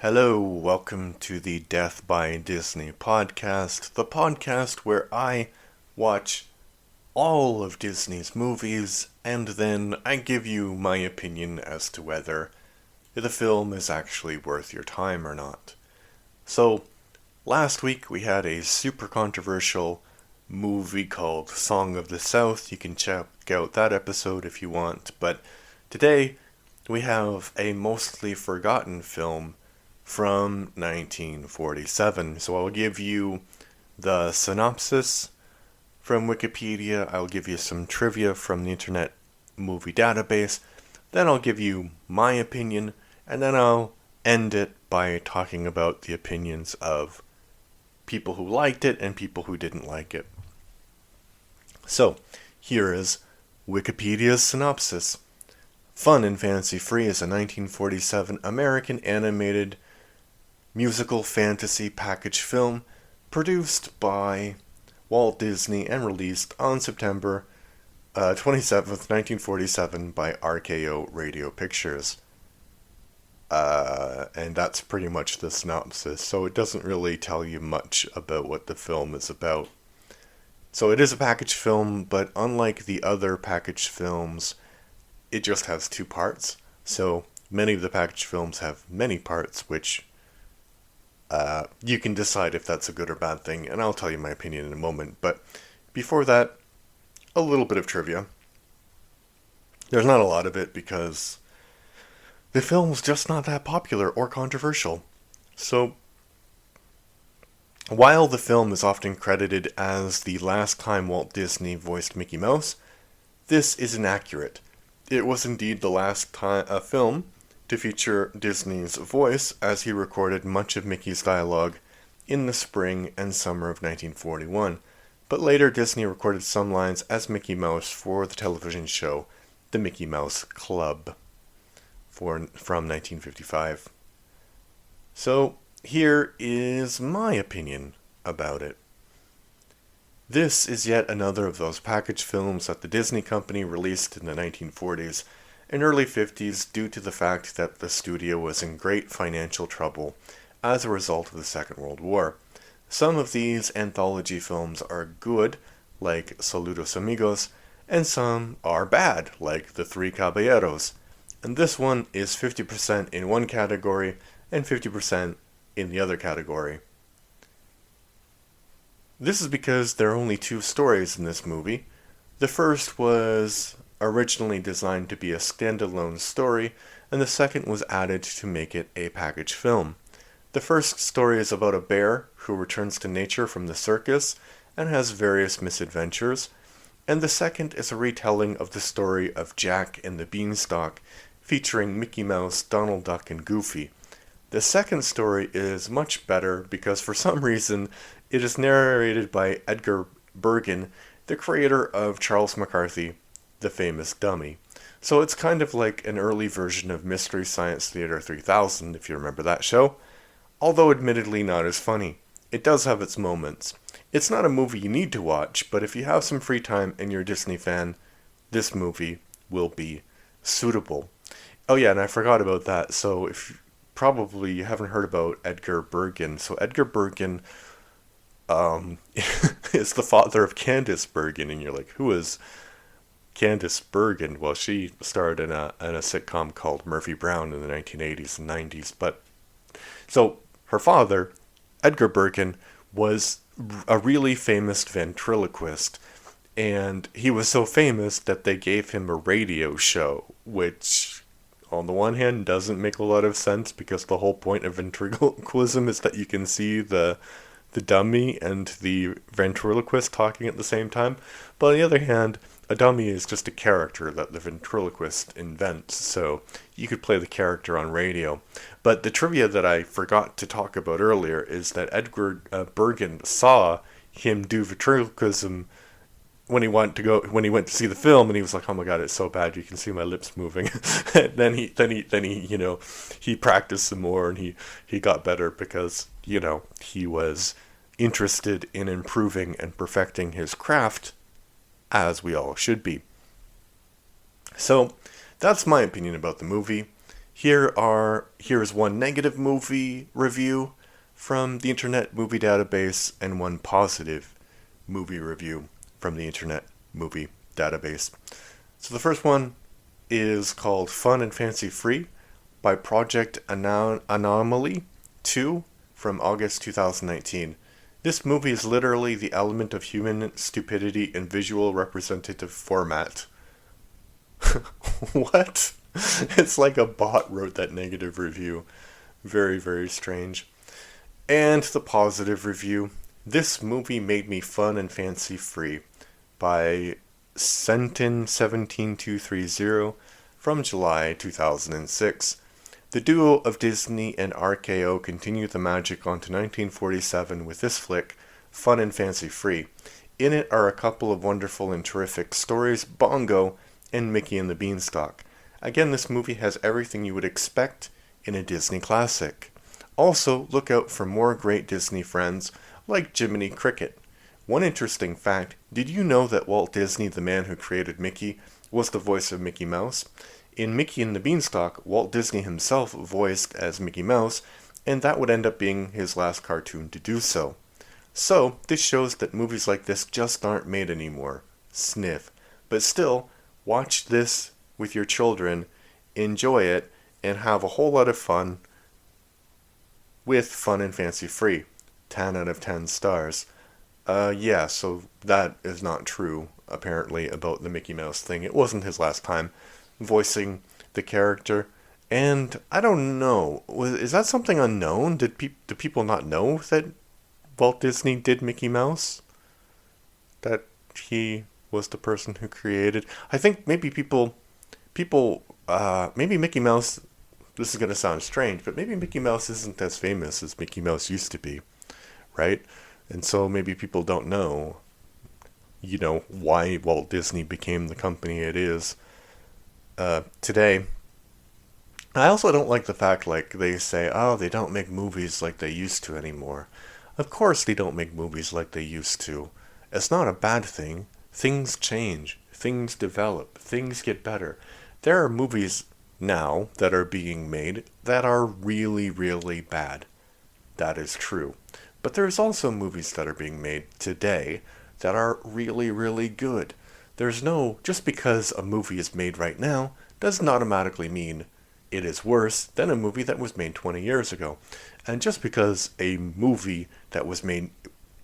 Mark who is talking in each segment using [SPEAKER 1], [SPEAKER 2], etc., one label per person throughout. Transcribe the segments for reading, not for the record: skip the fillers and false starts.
[SPEAKER 1] Hello, welcome to the Death by Disney podcast, the podcast where I watch all of Disney's movies and then I give you my opinion as to whether the film is actually worth your time or not. So, last week we had a super controversial movie called Song of the South. You can check out that episode if you want, but today we have a mostly forgotten film from 1947. So I'll give you the synopsis from Wikipedia, I'll give you some trivia from the Internet Movie Database, then I'll give you my opinion, and then I'll end it by talking about the opinions of people who liked it and people who didn't like it. So, here is Wikipedia's synopsis. Fun and Fantasy-Free is a 1947 American animated musical fantasy package film produced by Walt Disney and released on September 27th, 1947 by RKO Radio Pictures. And that's pretty much the synopsis, so it doesn't really tell you much about what the film is about. So it is a package film, but unlike the other package films, it just has two parts. So many of the package films have many parts, which you can decide if that's a good or bad thing, and I'll tell you my opinion in a moment. But before that, a little bit of trivia. There's not a lot of it because the film's just not that popular or controversial. So, while the film is often credited as the last time Walt Disney voiced Mickey Mouse, this is inaccurate. It was indeed the last film to feature Disney's voice, as he recorded much of Mickey's dialogue in the spring and summer of 1941. But later Disney recorded some lines as Mickey Mouse for the television show The Mickey Mouse Club from 1955. So here is my opinion about it. This is yet another of those package films that the Disney Company released in the 1940s and early 50s due to the fact that the studio was in great financial trouble as a result of the Second World War. Some of these anthology films are good, like Saludos Amigos, and some are bad, like The Three Caballeros. And this one is 50% in one category and 50% in the other category. This is because there are only two stories in this movie. The first was originally designed to be a standalone story, and the second was added to make it a package film. The first story is about a bear who returns to nature from the circus and has various misadventures, and the second is a retelling of the story of Jack and the Beanstalk, featuring Mickey Mouse, Donald Duck, and Goofy. The second story is much better because for some reason it is narrated by Edgar Bergen, the creator of Charles McCarthy, the famous Dummy. So it's kind of like an early version of Mystery Science Theater 3000, if you remember that show, although admittedly not as funny. It does have its moments. It's not a movie you need to watch, but if you have some free time and you're a Disney fan, this movie will be suitable. Oh yeah, and I forgot about that. So if probably you haven't heard about Edgar Bergen. So Edgar Bergen is the father of Candice Bergen, and you're like, who is Candice Bergen? Well, she starred in a sitcom called Murphy Brown in the 1980s and 90s. But so her father, Edgar Bergen, was a really famous ventriloquist, and he was so famous that they gave him a radio show, which on the one hand doesn't make a lot of sense because the whole point of ventriloquism is that you can see the dummy and the ventriloquist talking at the same time. But on the other hand, a dummy is just a character that the ventriloquist invents, so you could play the character on radio. But the trivia that I forgot to talk about earlier is that Edgar Bergen saw him do ventriloquism when he went to see the film, and he was like, "Oh my god, it's so bad, you can see my lips moving." then he practiced some more, and he got better because he was interested in improving and perfecting his craft, as we all should be. So, that's my opinion about the movie. Here's one negative movie review from the Internet Movie Database and one positive movie review from the Internet Movie Database. So the first one is called Fun and Fancy Free by Project Anomaly 2 from August 2019. This movie is literally the element of human stupidity in visual representative format. What? It's like a bot wrote that negative review. Very, very strange. And the positive review. This movie made me fun and fancy free by Sentin17230 from July 2006. The duo of Disney and RKO continued the magic onto 1947 with this flick, fun and fancy free. In it are a couple of wonderful and terrific stories, Bongo and Mickey and the Beanstalk. Again, this movie has everything you would expect in a Disney classic. Also, look out for more great Disney friends like Jiminy Cricket. One interesting fact, did you know that Walt Disney, the man who created Mickey, was the voice of Mickey Mouse? In Mickey and the Beanstalk, Walt Disney himself voiced as Mickey Mouse, and that would end up being his last cartoon to do so. So, this shows that movies like this just aren't made anymore. Sniff. But still, watch this with your children, enjoy it, and have a whole lot of fun with Fun and Fancy Free. 10 out of 10 stars. Yeah, so that is not true, apparently, about the Mickey Mouse thing. It wasn't his last time voicing the character, and I don't know, is that something unknown? Do people not know that Walt Disney did Mickey Mouse? That he was the person who created? I think maybe maybe Mickey Mouse, this is going to sound strange, but maybe Mickey Mouse isn't as famous as Mickey Mouse used to be, right? And so maybe people don't know, why Walt Disney became the company it is today. I also don't like the fact, they say, oh, they don't make movies like they used to anymore. Of course they don't make movies like they used to. It's not a bad thing. Things change. Things develop. Things get better. There are movies now that are being made that are really, really bad. That is true. But there's also movies that are being made today that are really, really good. Just because a movie is made right now doesn't automatically mean it is worse than a movie that was made 20 years ago. And just because a movie that was made,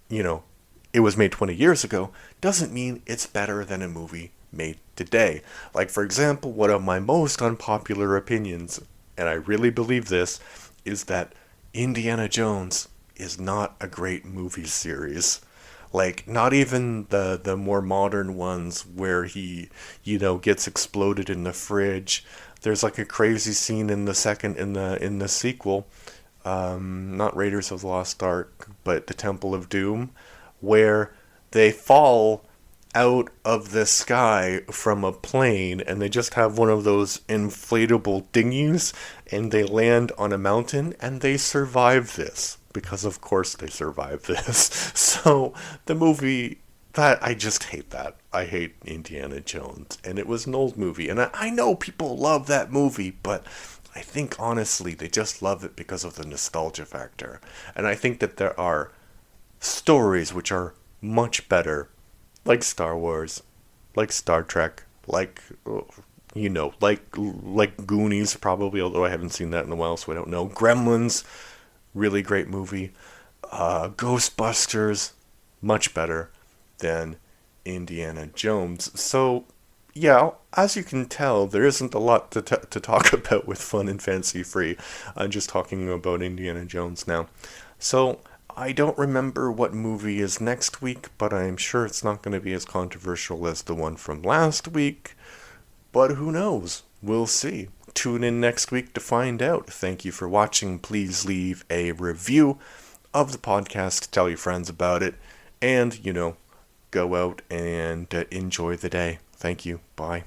[SPEAKER 1] it was made 20 years ago, doesn't mean it's better than a movie made today. Like, for example, one of my most unpopular opinions, and I really believe this, is that Indiana Jones is not a great movie series. Like, not even the more modern ones where he, gets exploded in the fridge. There's like a crazy scene in the sequel, not Raiders of the Lost Ark, but the Temple of Doom, where they fall out of the sky from a plane and they just have one of those inflatable dinghies and they land on a mountain and they survive this. Because of course they survived this. So the movie, I just hate that. I hate Indiana Jones. And it was an old movie. And I know people love that movie, but I think honestly they just love it because of the nostalgia factor. And I think that there are stories which are much better, like Star Wars, like Star Trek, like Goonies probably, although I haven't seen that in a while, so I don't know. Gremlins, really great movie. Ghostbusters, much better than Indiana Jones. So, yeah, as you can tell, there isn't a lot to talk about with Fun and Fancy Free. I'm just talking about Indiana Jones now. So, I don't remember what movie is next week, but I'm sure it's not going to be as controversial as the one from last week. But who knows? We'll see. Tune in next week to find out. Thank you for watching. Please leave a review of the podcast. Tell your friends about it. And, go out and enjoy the day. Thank you. Bye.